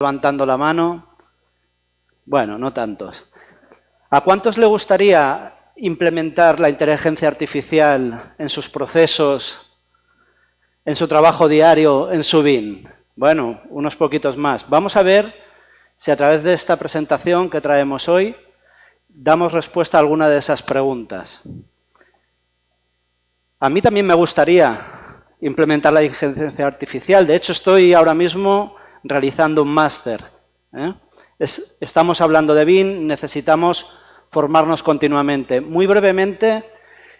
levantando la mano. Bueno, no tantos. ¿A cuántos le gustaría implementar la inteligencia artificial en sus procesos, en su trabajo diario, en su BIM? Bueno, unos poquitos más. Vamos a ver si a través de esta presentación que traemos hoy damos respuesta a alguna de esas preguntas. A mí también me gustaría implementar la inteligencia artificial. De hecho, estoy ahora mismo realizando un máster. Estamos hablando de BIM, necesitamos formarnos continuamente. Muy brevemente,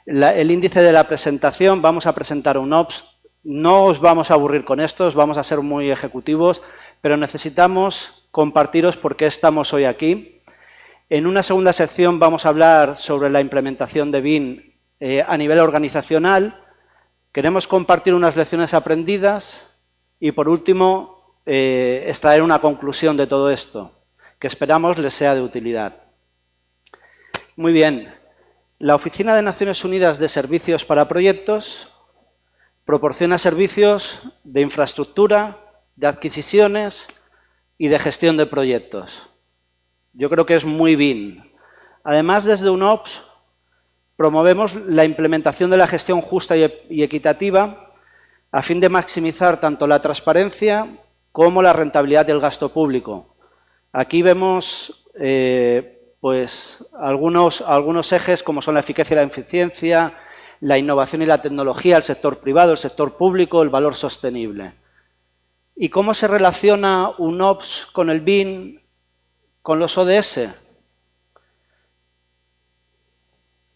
el índice de la presentación, vamos a presentar un OPS. No os vamos a aburrir con estos, vamos a ser muy ejecutivos, pero necesitamos compartiros por qué estamos hoy aquí. En una segunda sección vamos a hablar sobre la implementación de BIM a nivel organizacional. Queremos compartir unas lecciones aprendidas y, por último, extraer una conclusión de todo esto, que esperamos les sea de utilidad. Muy bien. La Oficina de Naciones Unidas de Servicios para Proyectos proporciona servicios de infraestructura, de adquisiciones y de gestión de proyectos. Yo creo que es muy BIM. Además, desde UNOPS promovemos la implementación de la gestión justa y equitativa a fin de maximizar tanto la transparencia como la rentabilidad del gasto público. Aquí vemos pues algunos ejes como son la eficacia y la eficiencia, la innovación y la tecnología, el sector privado, el sector público, el valor sostenible. ¿Y cómo se relaciona UNOPS con el BIM, con los ODS?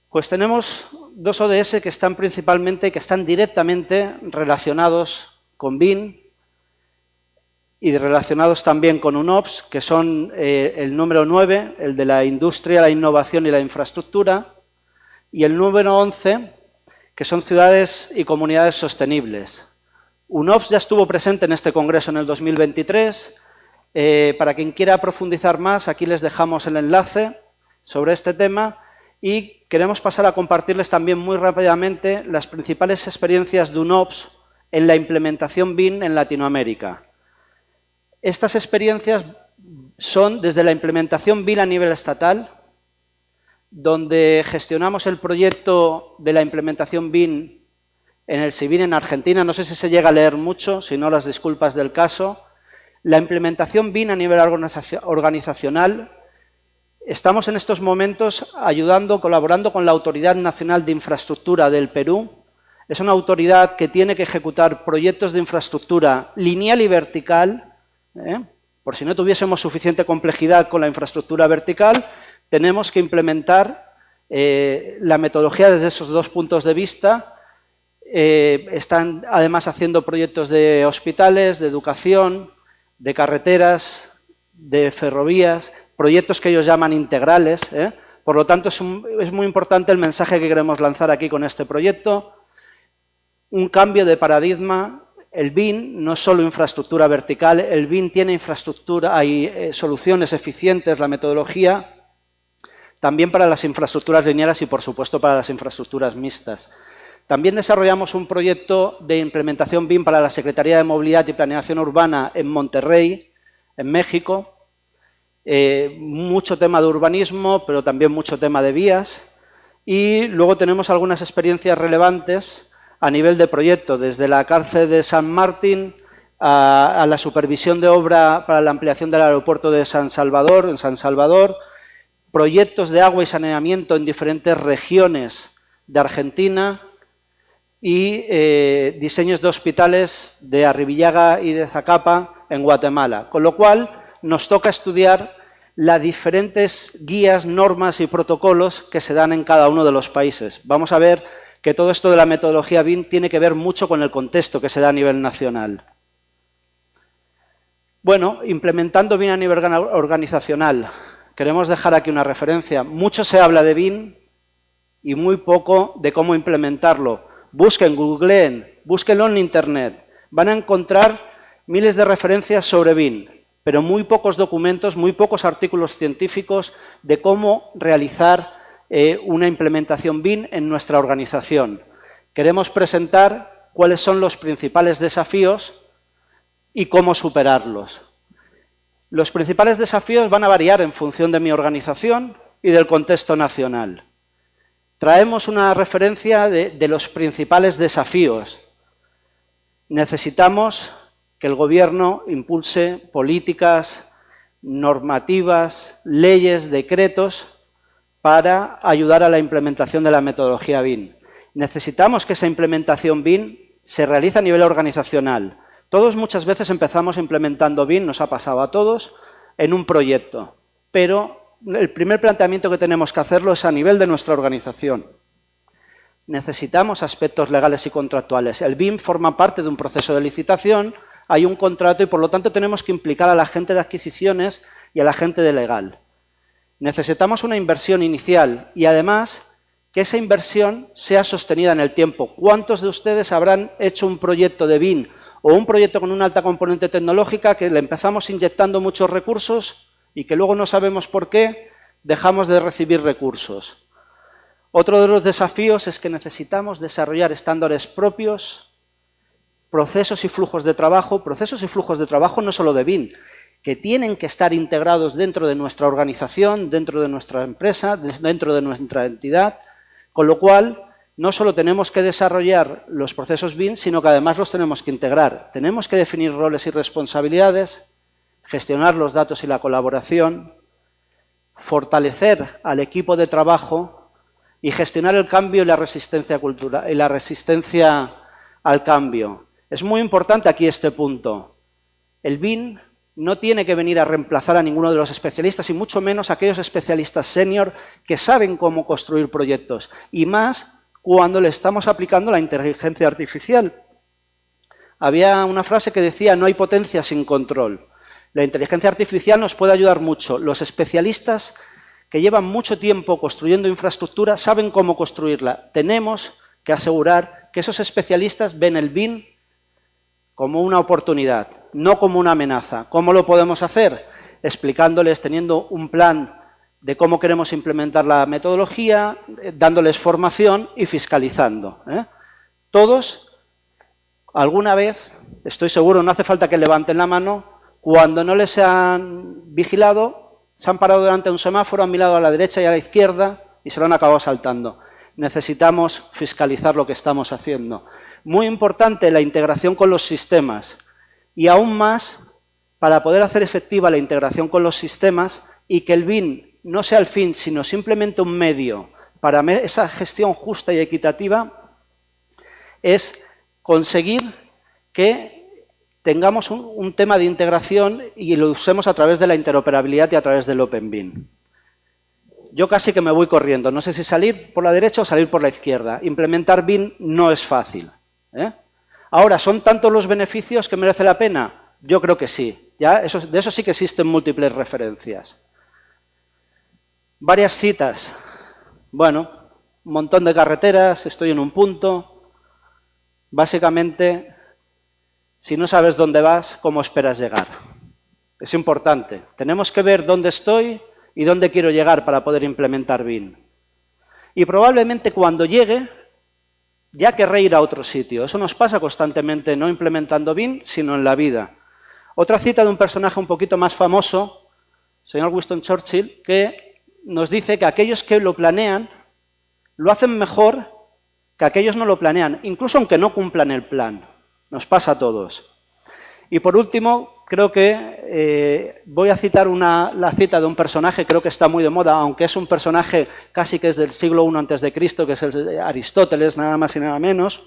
Pues tenemos dos ODS que están directamente relacionados con BIM y relacionados también con UNOPS, que son el número 9, el de la industria, la innovación y la infraestructura, y el número 11, que son ciudades y comunidades sostenibles. UNOPS ya estuvo presente en este congreso en el 2023. Para quien quiera profundizar más, aquí les dejamos el enlace sobre este tema y queremos pasar a compartirles también muy rápidamente las principales experiencias de UNOPS en la implementación BIM en Latinoamérica. Estas experiencias son desde la implementación BIM a nivel estatal, donde gestionamos el proyecto de la implementación BIM en el SIBIN en Argentina. No sé si se llega a leer mucho, si no, las disculpas del caso. La implementación BIM a nivel organizacional. Estamos en estos momentos colaborando con la Autoridad Nacional de Infraestructura del Perú. Es una autoridad que tiene que ejecutar proyectos de infraestructura lineal y vertical. Por si no tuviésemos suficiente complejidad con la infraestructura vertical, tenemos que implementar la metodología desde esos dos puntos de vista. Están además haciendo proyectos de hospitales, de educación, de carreteras, de ferrovías, proyectos que ellos llaman integrales. Por lo tanto, es muy importante el mensaje que queremos lanzar aquí con este proyecto. Un cambio de paradigma. El BIM no es solo infraestructura vertical, el BIM tiene infraestructura, hay soluciones eficientes, la metodología, también para las infraestructuras lineales y, por supuesto, para las infraestructuras mixtas. También desarrollamos un proyecto de implementación BIM para la Secretaría de Movilidad y Planeación Urbana en Monterrey, en México. Mucho tema de urbanismo, pero también mucho tema de vías. Y luego tenemos algunas experiencias relevantes a nivel de proyecto, desde la cárcel de San Martín a la supervisión de obra para la ampliación del aeropuerto de San Salvador, proyectos de agua y saneamiento en diferentes regiones de Argentina y diseños de hospitales de Arribillaga y de Zacapa en Guatemala. Con lo cual, nos toca estudiar las diferentes guías, normas y protocolos que se dan en cada uno de los países. Vamos a ver que todo esto de la metodología BIM tiene que ver mucho con el contexto que se da a nivel nacional. Bueno, implementando BIM a nivel organizacional. Queremos dejar aquí una referencia. Mucho se habla de BIM y muy poco de cómo implementarlo. Busquen, googleen, búsquenlo en Internet. Van a encontrar miles de referencias sobre BIM, pero muy pocos documentos, muy pocos artículos científicos de cómo realizar una implementación BIM en nuestra organización. Queremos presentar cuáles son los principales desafíos y cómo superarlos. Los principales desafíos van a variar en función de mi organización y del contexto nacional. Traemos una referencia de los principales desafíos. Necesitamos que el Gobierno impulse políticas, normativas, leyes, decretos para ayudar a la implementación de la metodología BIM. Necesitamos que esa implementación BIM se realice a nivel organizacional. Todos muchas veces empezamos implementando BIM, nos ha pasado a todos, en un proyecto, pero el primer planteamiento que tenemos que hacerlo es a nivel de nuestra organización. Necesitamos aspectos legales y contractuales. El BIM forma parte de un proceso de licitación, hay un contrato y por lo tanto tenemos que implicar a la gente de adquisiciones y a la gente de legal. Necesitamos una inversión inicial y además que esa inversión sea sostenida en el tiempo. ¿Cuántos de ustedes habrán hecho un proyecto de BIM o un proyecto con una alta componente tecnológica que le empezamos inyectando muchos recursos y que luego no sabemos por qué dejamos de recibir recursos? Otro de los desafíos es que necesitamos desarrollar estándares propios, procesos y flujos de trabajo no solo de BIM, que tienen que estar integrados dentro de nuestra organización, dentro de nuestra empresa, dentro de nuestra entidad, con lo cual no solo tenemos que desarrollar los procesos BIM, sino que además los tenemos que integrar. Tenemos que definir roles y responsabilidades, gestionar los datos y la colaboración, fortalecer al equipo de trabajo y gestionar el cambio y la resistencia cultural y la resistencia al cambio. Es muy importante aquí este punto. El BIM no tiene que venir a reemplazar a ninguno de los especialistas y mucho menos a aquellos especialistas senior que saben cómo construir proyectos y más cuando le estamos aplicando la inteligencia artificial. Había una frase que decía: no hay potencia sin control. La inteligencia artificial nos puede ayudar mucho. Los especialistas que llevan mucho tiempo construyendo infraestructura saben cómo construirla. Tenemos que asegurar que esos especialistas ven el BIM como una oportunidad, no como una amenaza. ¿Cómo lo podemos hacer? Explicándoles, teniendo un plan de cómo queremos implementar la metodología, dándoles formación y fiscalizando. Todos, alguna vez, estoy seguro, no hace falta que levanten la mano, cuando no les han vigilado, se han parado delante de un semáforo, han mirado a la derecha y a la izquierda y se lo han acabado saltando. Necesitamos fiscalizar lo que estamos haciendo. Muy importante la integración con los sistemas y aún más para poder hacer efectiva la integración con los sistemas y que el BIM no sea el fin, sino simplemente un medio para esa gestión justa y equitativa, es conseguir que tengamos un tema de integración y lo usemos a través de la interoperabilidad y a través del Open BIM. Yo casi que me voy corriendo, no sé si salir por la derecha o salir por la izquierda. Implementar BIM no es fácil. Ahora, ¿son tantos los beneficios que merece la pena? Yo creo que sí. De eso sí que existen múltiples referencias. Varias citas. Bueno, un montón de carreteras, estoy en un punto. Básicamente, si no sabes dónde vas, ¿cómo esperas llegar? Es importante. Tenemos que ver dónde estoy y dónde quiero llegar para poder implementar BIM. Y probablemente cuando llegue, ya querré ir a otro sitio. Eso nos pasa constantemente, no implementando BIM, sino en la vida. Otra cita de un personaje un poquito más famoso, señor Winston Churchill, que nos dice que aquellos que lo planean lo hacen mejor que aquellos no lo planean, incluso aunque no cumplan el plan. Nos pasa a todos. Y por último, creo que voy a citar la cita de un personaje, creo que está muy de moda, aunque es un personaje casi que es del siglo I a.C., que es el de Aristóteles, nada más y nada menos.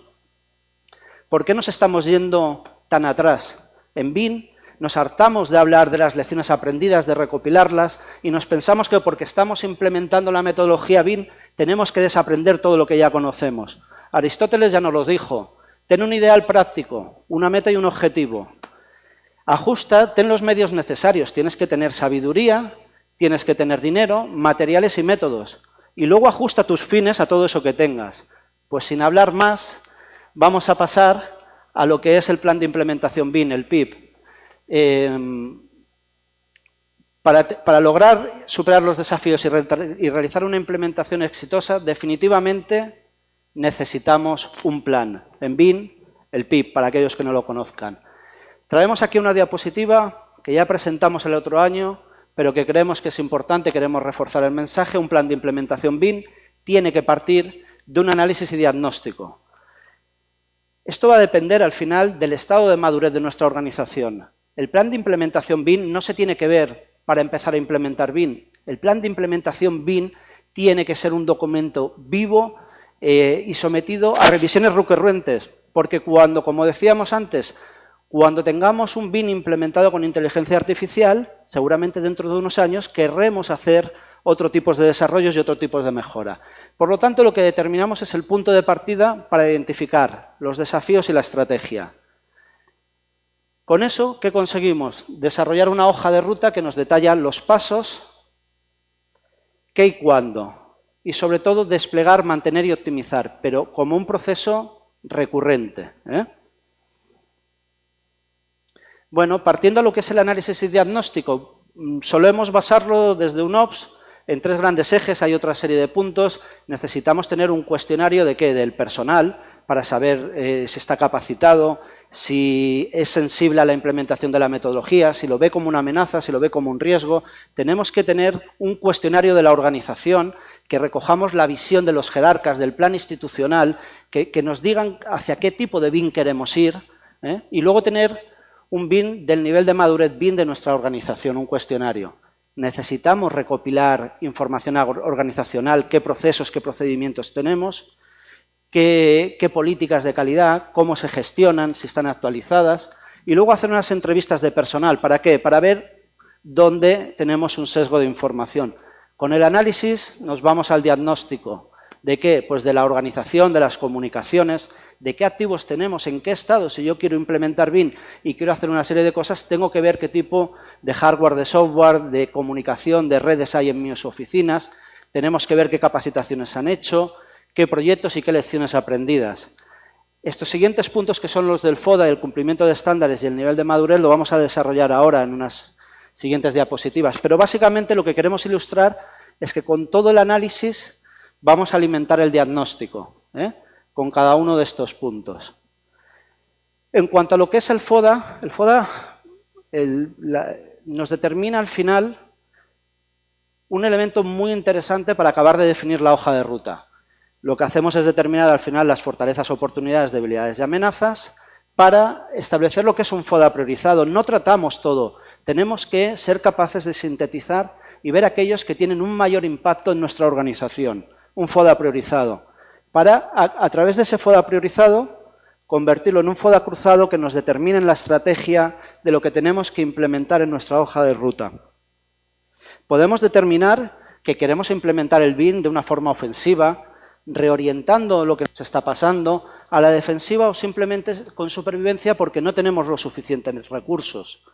¿Por qué nos estamos yendo tan atrás? En BIM nos hartamos de hablar de las lecciones aprendidas, de recopilarlas, y nos pensamos que porque estamos implementando la metodología BIM tenemos que desaprender todo lo que ya conocemos. Aristóteles ya nos lo dijo: ten un ideal práctico, una meta y un objetivo. Ajusta, ten los medios necesarios, tienes que tener sabiduría, tienes que tener dinero, materiales y métodos. Y luego ajusta tus fines a todo eso que tengas. Pues sin hablar más, vamos a pasar a lo que es el plan de implementación BIM, el PIB. Para lograr superar los desafíos y realizar una implementación exitosa, definitivamente necesitamos un plan. En BIM, el PIB, para aquellos que no lo conozcan. Traemos aquí una diapositiva que ya presentamos el otro año, pero que creemos que es importante, queremos reforzar el mensaje. Un plan de implementación BIM tiene que partir de un análisis y diagnóstico. Esto va a depender al final del estado de madurez de nuestra organización. El plan de implementación BIM no se tiene que ver para empezar a implementar BIM. El plan de implementación BIM tiene que ser un documento vivo y sometido a revisiones recurrentes, porque cuando, como decíamos antes, cuando tengamos un BIM implementado con inteligencia artificial, seguramente dentro de unos años querremos hacer otro tipo de desarrollos y otro tipo de mejora. Por lo tanto, lo que determinamos es el punto de partida para identificar los desafíos y la estrategia. Con eso, ¿qué conseguimos? Desarrollar una hoja de ruta que nos detalla los pasos, qué y cuándo. Y sobre todo, desplegar, mantener y optimizar, pero como un proceso recurrente. Bueno, partiendo de lo que es el análisis y diagnóstico, solemos basarlo desde un OPS en 3 grandes ejes, hay otra serie de puntos. Necesitamos tener un cuestionario de ¿qué? Del personal, para saber si está capacitado, si es sensible a la implementación de la metodología, si lo ve como una amenaza, si lo ve como un riesgo. Tenemos que tener un cuestionario de la organización, que recojamos la visión de los jerarcas, del plan institucional, que nos digan hacia qué tipo de BIM queremos ir, y luego tener un BIM del nivel de madurez BIM de nuestra organización, un cuestionario. Necesitamos recopilar información organizacional, qué procesos, qué procedimientos tenemos, qué políticas de calidad, cómo se gestionan, si están actualizadas, y luego hacer unas entrevistas de personal. ¿Para qué? Para ver dónde tenemos un sesgo de información. Con el análisis nos vamos al diagnóstico. ¿De qué? Pues de la organización, de las comunicaciones, de qué activos tenemos, en qué estado. Si yo quiero implementar BIM y quiero hacer una serie de cosas, tengo que ver qué tipo de hardware, de software, de comunicación, de redes hay en mis oficinas. Tenemos que ver qué capacitaciones han hecho, qué proyectos y qué lecciones aprendidas. Estos siguientes puntos, que son los del FODA, el cumplimiento de estándares y el nivel de madurez, lo vamos a desarrollar ahora en unas siguientes diapositivas. Pero básicamente lo que queremos ilustrar es que con todo el análisis vamos a alimentar el diagnóstico, con cada uno de estos puntos. En cuanto a lo que es el FODA nos determina al final un elemento muy interesante para acabar de definir la hoja de ruta. Lo que hacemos es determinar al final las fortalezas, oportunidades, debilidades y amenazas para establecer lo que es un FODA priorizado. No tratamos todo, tenemos que ser capaces de sintetizar y ver aquellos que tienen un mayor impacto en nuestra organización. Un FODA priorizado, para, a través de ese FODA priorizado, convertirlo en un FODA cruzado que nos determine la estrategia de lo que tenemos que implementar en nuestra hoja de ruta. Podemos determinar que queremos implementar el BIM de una forma ofensiva, reorientando lo que nos está pasando a la defensiva o simplemente con supervivencia porque no tenemos los suficientes recursos.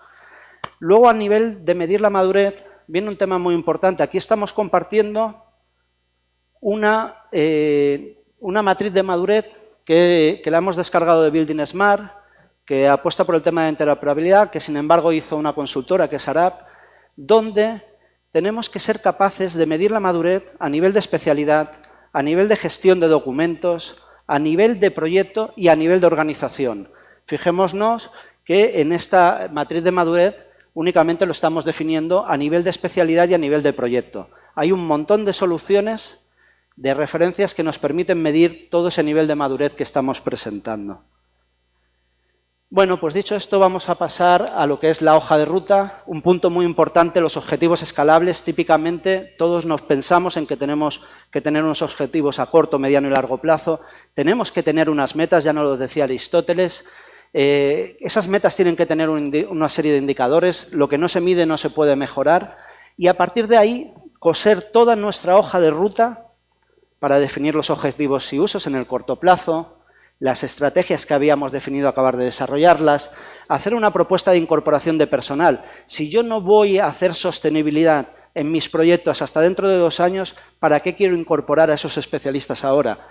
Luego, a nivel de medir la madurez, viene un tema muy importante. Aquí estamos compartiendo una matriz de madurez que la hemos descargado de Building Smart, que apuesta por el tema de interoperabilidad, que sin embargo hizo una consultora que es Arab, donde tenemos que ser capaces de medir la madurez a nivel de especialidad, a nivel de gestión de documentos, a nivel de proyecto y a nivel de organización. Fijémonos que en esta matriz de madurez únicamente lo estamos definiendo a nivel de especialidad y a nivel de proyecto. Hay un montón de soluciones, de referencias que nos permiten medir todo ese nivel de madurez que estamos presentando. Bueno, pues dicho esto, vamos a pasar a lo que es la hoja de ruta. Un punto muy importante, los objetivos escalables. Típicamente todos nos pensamos en que tenemos que tener unos objetivos a corto, mediano y largo plazo. Tenemos que tener unas metas, ya nos lo decía Aristóteles. Esas metas tienen que tener una serie de indicadores. Lo que no se mide no se puede mejorar. Y a partir de ahí, coser toda nuestra hoja de ruta para definir los objetivos y usos en el corto plazo, las estrategias que habíamos definido, acabar de desarrollarlas, hacer una propuesta de incorporación de personal. Si yo no voy a hacer sostenibilidad en mis proyectos hasta dentro de 2 años, ¿para qué quiero incorporar a esos especialistas ahora?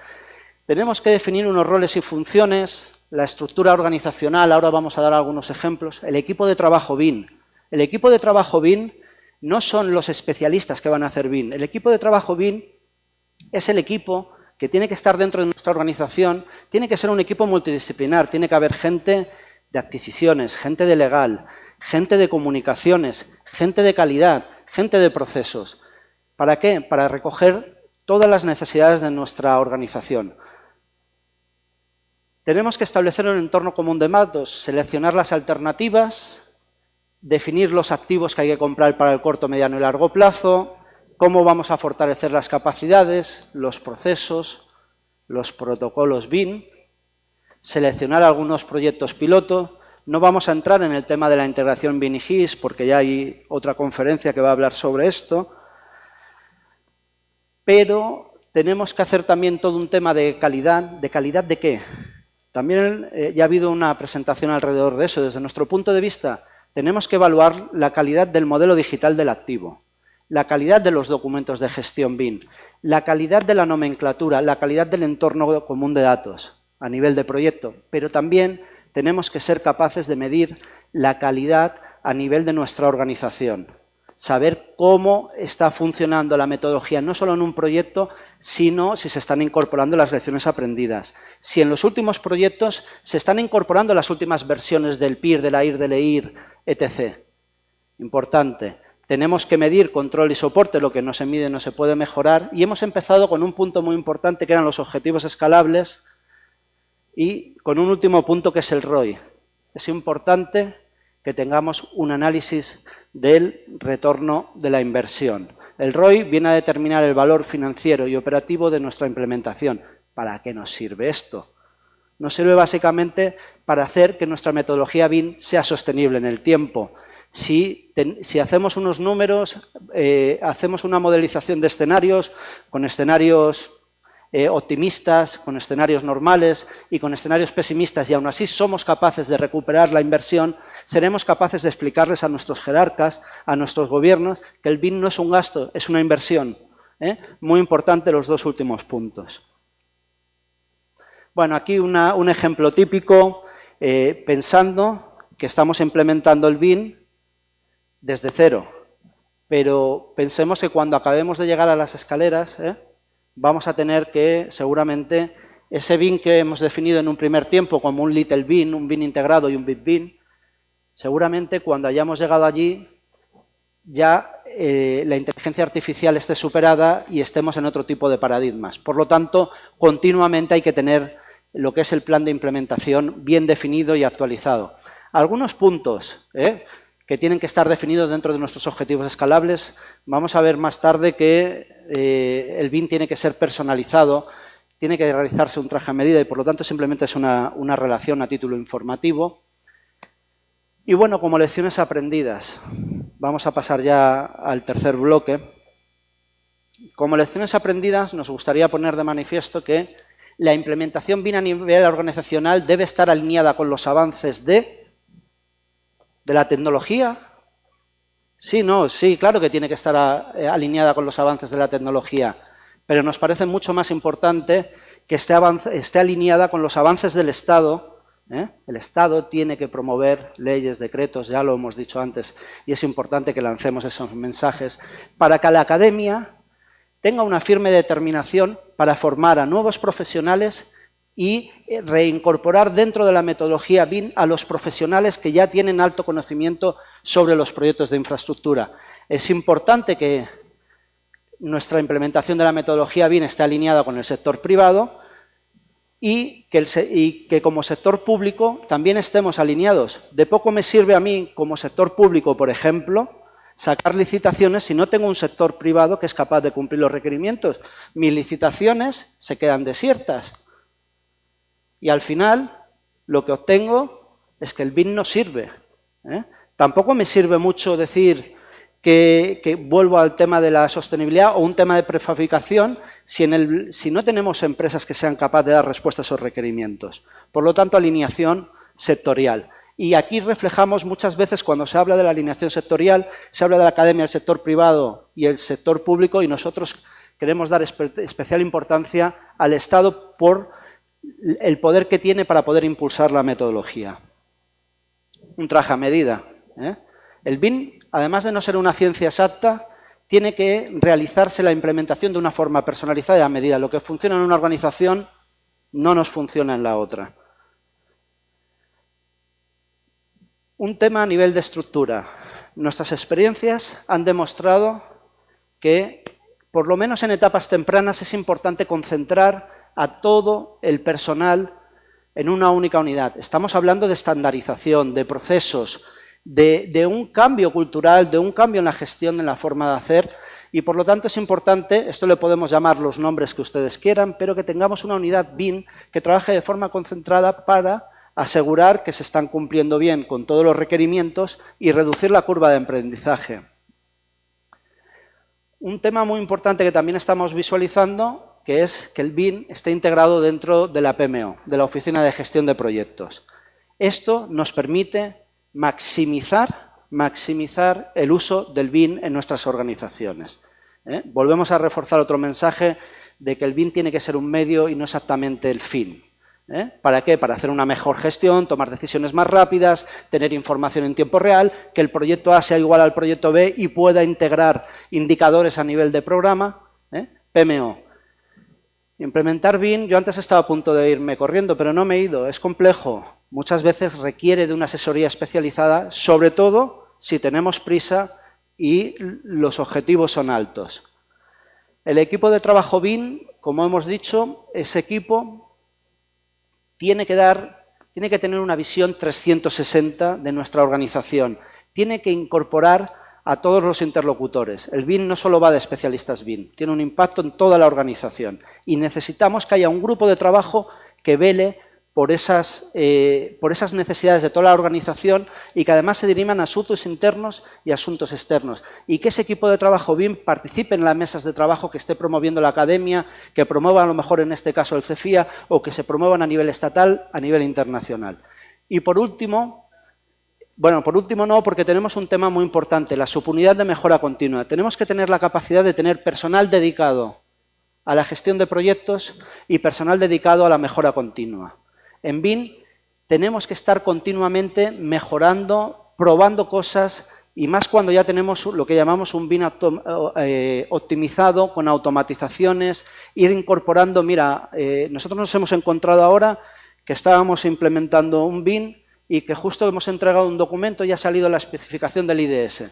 Tenemos que definir unos roles y funciones, la estructura organizacional, ahora vamos a dar algunos ejemplos, el equipo de trabajo BIM. El equipo de trabajo BIM no son los especialistas que van a hacer BIM. El equipo de trabajo BIM es el equipo que tiene que estar dentro de nuestra organización, tiene que ser un equipo multidisciplinar, tiene que haber gente de adquisiciones, gente de legal, gente de comunicaciones, gente de calidad, gente de procesos. ¿Para qué? Para recoger todas las necesidades de nuestra organización. Tenemos que establecer un entorno común de datos, seleccionar las alternativas, definir los activos que hay que comprar para el corto, mediano y largo plazo, cómo vamos a fortalecer las capacidades, los procesos, los protocolos BIM, seleccionar algunos proyectos piloto. No vamos a entrar en el tema de la integración BIM y GIS porque ya hay otra conferencia que va a hablar sobre esto, pero tenemos que hacer también todo un tema de calidad. ¿De calidad de qué? También ya ha habido una presentación alrededor de eso. Desde nuestro punto de vista, tenemos que evaluar la calidad del modelo digital del activo, la calidad de los documentos de gestión BIM, la calidad de la nomenclatura, la calidad del entorno común de datos a nivel de proyecto, pero también tenemos que ser capaces de medir la calidad a nivel de nuestra organización. Saber cómo está funcionando la metodología, no solo en un proyecto, sino si se están incorporando las lecciones aprendidas. Si en los últimos proyectos se están incorporando las últimas versiones del PIR, del AIR, del EIR, etc. Importante. Tenemos que medir control y soporte, lo que no se mide no se puede mejorar. Y hemos empezado con un punto muy importante que eran los objetivos escalables y con un último punto que es el ROI. Es importante que tengamos un análisis del retorno de la inversión. El ROI viene a determinar el valor financiero y operativo de nuestra implementación. ¿Para qué nos sirve esto? Nos sirve básicamente para hacer que nuestra metodología BIM sea sostenible en el tiempo. Si hacemos unos números, hacemos una modelización de escenarios, con escenarios optimistas, con escenarios normales y con escenarios pesimistas, y aún así somos capaces de recuperar la inversión, seremos capaces de explicarles a nuestros jerarcas, a nuestros gobiernos, que el BIM no es un gasto, es una inversión. Muy importante los dos últimos puntos. Bueno, aquí un ejemplo típico, pensando que estamos implementando el BIM desde cero, pero pensemos que cuando acabemos de llegar a las escaleras, vamos a tener que, seguramente, ese BIM que hemos definido en un primer tiempo como un Little BIM, un BIM integrado y un Big BIM, seguramente cuando hayamos llegado allí ya la inteligencia artificial esté superada y estemos en otro tipo de paradigmas. Por lo tanto, continuamente hay que tener lo que es el plan de implementación bien definido y actualizado. Algunos puntos que tienen que estar definidos dentro de nuestros objetivos escalables. Vamos a ver más tarde que el BIM tiene que ser personalizado, tiene que realizarse un traje a medida y por lo tanto simplemente es una relación a título informativo. Y bueno, como lecciones aprendidas, vamos a pasar ya al tercer bloque. Como lecciones aprendidas nos gustaría poner de manifiesto que la implementación BIM a nivel organizacional debe estar alineada con los avances de la tecnología. Sí, no, sí, claro que tiene que estar alineada con los avances de la tecnología, pero nos parece mucho más importante que esté alineada con los avances del Estado. El Estado tiene que promover leyes, decretos, ya lo hemos dicho antes, y es importante que lancemos esos mensajes para que la academia tenga una firme determinación para formar a nuevos profesionales y reincorporar dentro de la metodología BIM a los profesionales que ya tienen alto conocimiento sobre los proyectos de infraestructura. Es importante que nuestra implementación de la metodología BIM esté alineada con el sector privado y que como sector público también estemos alineados. De poco me sirve a mí como sector público, por ejemplo, sacar licitaciones si no tengo un sector privado que es capaz de cumplir los requerimientos. Mis licitaciones se quedan desiertas. Y al final, lo que obtengo es que el BIM no sirve. Tampoco me sirve mucho decir que vuelvo al tema de la sostenibilidad o un tema de prefabricación si no tenemos empresas que sean capaces de dar respuesta a esos requerimientos. Por lo tanto, alineación sectorial. Y aquí reflejamos muchas veces cuando se habla de la alineación sectorial, se habla de la academia, el sector privado y el sector público, y nosotros queremos dar especial importancia al Estado por el poder que tiene para poder impulsar la metodología. Un traje a medida. El BIM, además de no ser una ciencia exacta, tiene que realizarse la implementación de una forma personalizada y a medida. Lo que funciona en una organización no nos funciona en la otra. Un tema a nivel de estructura. Nuestras experiencias han demostrado que, por lo menos en etapas tempranas, es importante concentrar a todo el personal en una única unidad. Estamos hablando de estandarización, de procesos, de un cambio cultural, de un cambio en la gestión, en la forma de hacer, y por lo tanto es importante, esto le podemos llamar los nombres que ustedes quieran, pero que tengamos una unidad BIM que trabaje de forma concentrada para asegurar que se están cumpliendo bien con todos los requerimientos y reducir la curva de aprendizaje. Un tema muy importante que también estamos visualizando, que es que el BIM esté integrado dentro de la PMO, de la Oficina de Gestión de Proyectos. Esto nos permite maximizar el uso del BIM en nuestras organizaciones. Volvemos a reforzar otro mensaje de que el BIM tiene que ser un medio y no exactamente el fin. ¿Para qué? Para hacer una mejor gestión, tomar decisiones más rápidas, tener información en tiempo real, que el proyecto A sea igual al proyecto B y pueda integrar indicadores a nivel de programa. PMO. Implementar BIM, yo antes estaba a punto de irme corriendo, pero no me he ido, es complejo. Muchas veces requiere de una asesoría especializada, sobre todo si tenemos prisa y los objetivos son altos. El equipo de trabajo BIM, como hemos dicho, ese equipo tiene que tener una visión 360 de nuestra organización. Tiene que incorporar a todos los interlocutores. El BIM no solo va de especialistas BIM, tiene un impacto en toda la organización. Y necesitamos que haya un grupo de trabajo que vele por esas necesidades de toda la organización y que además se diriman a asuntos internos y asuntos externos. Y que ese equipo de trabajo BIM participe en las mesas de trabajo que esté promoviendo la academia, que promueva a lo mejor en este caso el CEFIA o que se promuevan a nivel estatal, a nivel internacional. Y por último, bueno, por último no, porque tenemos un tema muy importante, la subunidad de mejora continua. Tenemos que tener la capacidad de tener personal dedicado a la gestión de proyectos y personal dedicado a la mejora continua. En BIM tenemos que estar continuamente mejorando, probando cosas y más cuando ya tenemos lo que llamamos un BIM optimizado con automatizaciones, ir incorporando, mira, nosotros nos hemos encontrado ahora que estábamos implementando un BIM y que justo hemos entregado un documento y ha salido la especificación del IDS.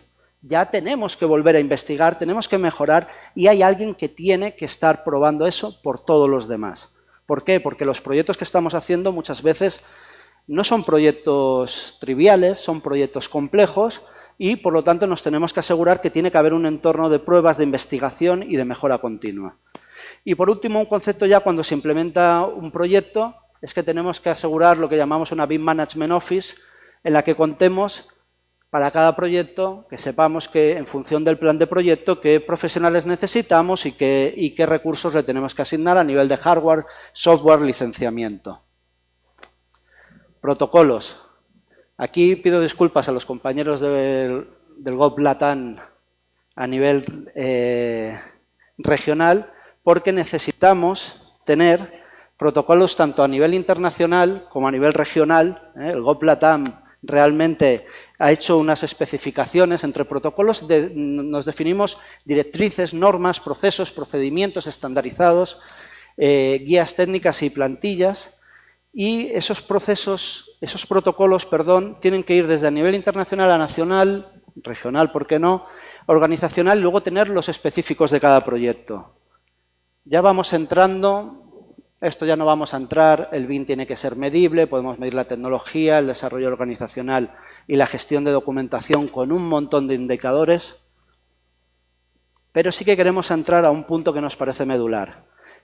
Ya tenemos que volver a investigar, tenemos que mejorar y hay alguien que tiene que estar probando eso por todos los demás. ¿Por qué? Porque los proyectos que estamos haciendo muchas veces no son proyectos triviales, son proyectos complejos y, por lo tanto, nos tenemos que asegurar que tiene que haber un entorno de pruebas, de investigación y de mejora continua. Y, por último, un concepto ya cuando se implementa un proyecto es que tenemos que asegurar lo que llamamos una BIM Management Office en la que contemos para cada proyecto, que sepamos que en función del plan de proyecto qué profesionales necesitamos y qué recursos le tenemos que asignar a nivel de hardware, software, licenciamiento. Protocolos. Aquí pido disculpas a los compañeros del GOP LATAM a nivel regional porque necesitamos tener protocolos tanto a nivel internacional como a nivel regional. El GOP LATAM realmente ha hecho unas especificaciones entre protocolos, nos definimos directrices, normas, procesos, procedimientos estandarizados, guías técnicas y plantillas, y esos protocolos, tienen que ir desde a nivel internacional a nacional, regional, ¿por qué no?, organizacional, y luego tener los específicos de cada proyecto. Ya vamos entrando. Esto ya no vamos a entrar, el BIM tiene que ser medible, podemos medir la tecnología, el desarrollo organizacional y la gestión de documentación con un montón de indicadores, pero sí que queremos entrar a un punto que nos parece medular,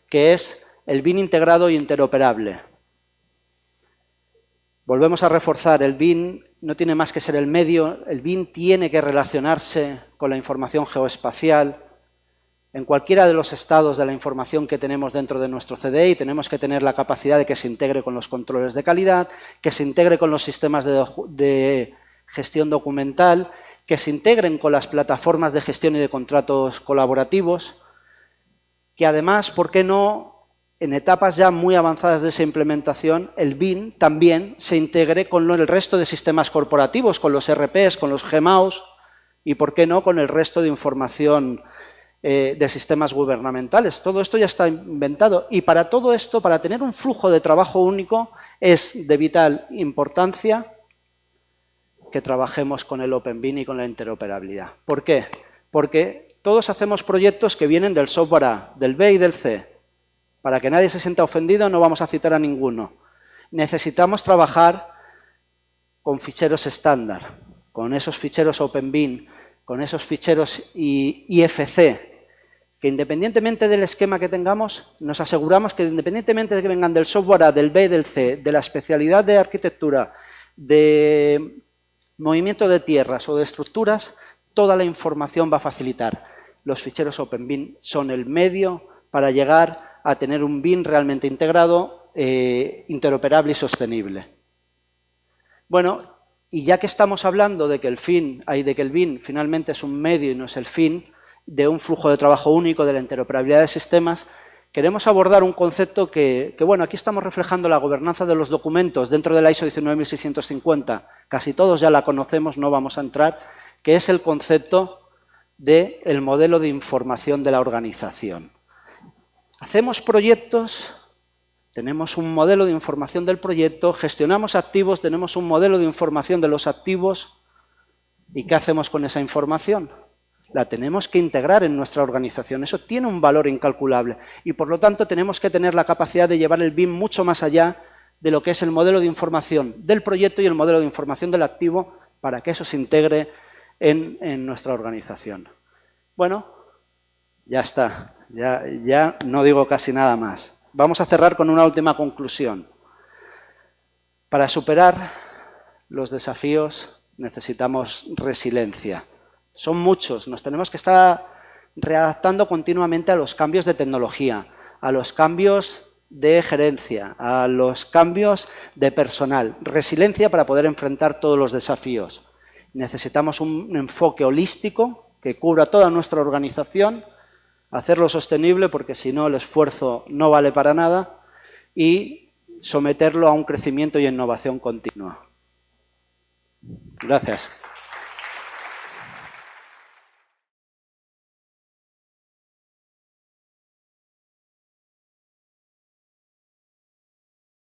que es el BIM integrado e interoperable. Volvemos a reforzar, el BIM no tiene más que ser el medio, el BIM tiene que relacionarse con la información geoespacial. En cualquiera de los estados de la información que tenemos dentro de nuestro CDI tenemos que tener la capacidad de que se integre con los controles de calidad, que se integre con los sistemas de gestión documental, que se integren con las plataformas de gestión y de contratos colaborativos, que además, ¿por qué no?, en etapas ya muy avanzadas de esa implementación, el BIM también se integre con el resto de sistemas corporativos, con los ERPs, con los GMAOs y, ¿por qué no?, con el resto de información de sistemas gubernamentales. Todo esto ya está inventado y para todo esto, para tener un flujo de trabajo único, es de vital importancia que trabajemos con el OpenBIN y con la interoperabilidad. ¿Por qué? Porque todos hacemos proyectos que vienen del software A, del B y del C. Para que nadie se sienta ofendido, no vamos a citar a ninguno. Necesitamos trabajar con ficheros estándar, con esos ficheros OpenBIN, con esos ficheros IFC, que independientemente del esquema que tengamos, nos aseguramos que independientemente de que vengan del software A, del B, del C, de la especialidad de arquitectura, de movimiento de tierras o de estructuras, toda la información va a facilitar. Los ficheros OpenBIN son el medio para llegar a tener un BIM realmente integrado, interoperable y sostenible. Bueno, y ya que estamos hablando de que el BIM finalmente es un medio y no es el fin, de un flujo de trabajo único, de la interoperabilidad de sistemas, queremos abordar un concepto que bueno, aquí estamos reflejando la gobernanza de los documentos dentro de la ISO 19650, casi todos ya la conocemos, no vamos a entrar, que es el concepto del modelo de información de la organización. Hacemos proyectos, tenemos un modelo de información del proyecto, gestionamos activos, tenemos un modelo de información de los activos, ¿y qué hacemos con esa información? La tenemos que integrar en nuestra organización. Eso tiene un valor incalculable y, por lo tanto, tenemos que tener la capacidad de llevar el BIM mucho más allá de lo que es el modelo de información del proyecto y el modelo de información del activo para que eso se integre en nuestra organización. Bueno, ya está. Ya no digo casi nada más. Vamos a cerrar con una última conclusión. Para superar los desafíos necesitamos resiliencia. Son muchos, nos tenemos que estar readaptando continuamente a los cambios de tecnología, a los cambios de gerencia, a los cambios de personal. Resiliencia para poder enfrentar todos los desafíos. Necesitamos un enfoque holístico que cubra toda nuestra organización, hacerlo sostenible porque si no el esfuerzo no vale para nada y someterlo a un crecimiento y innovación continua. Gracias.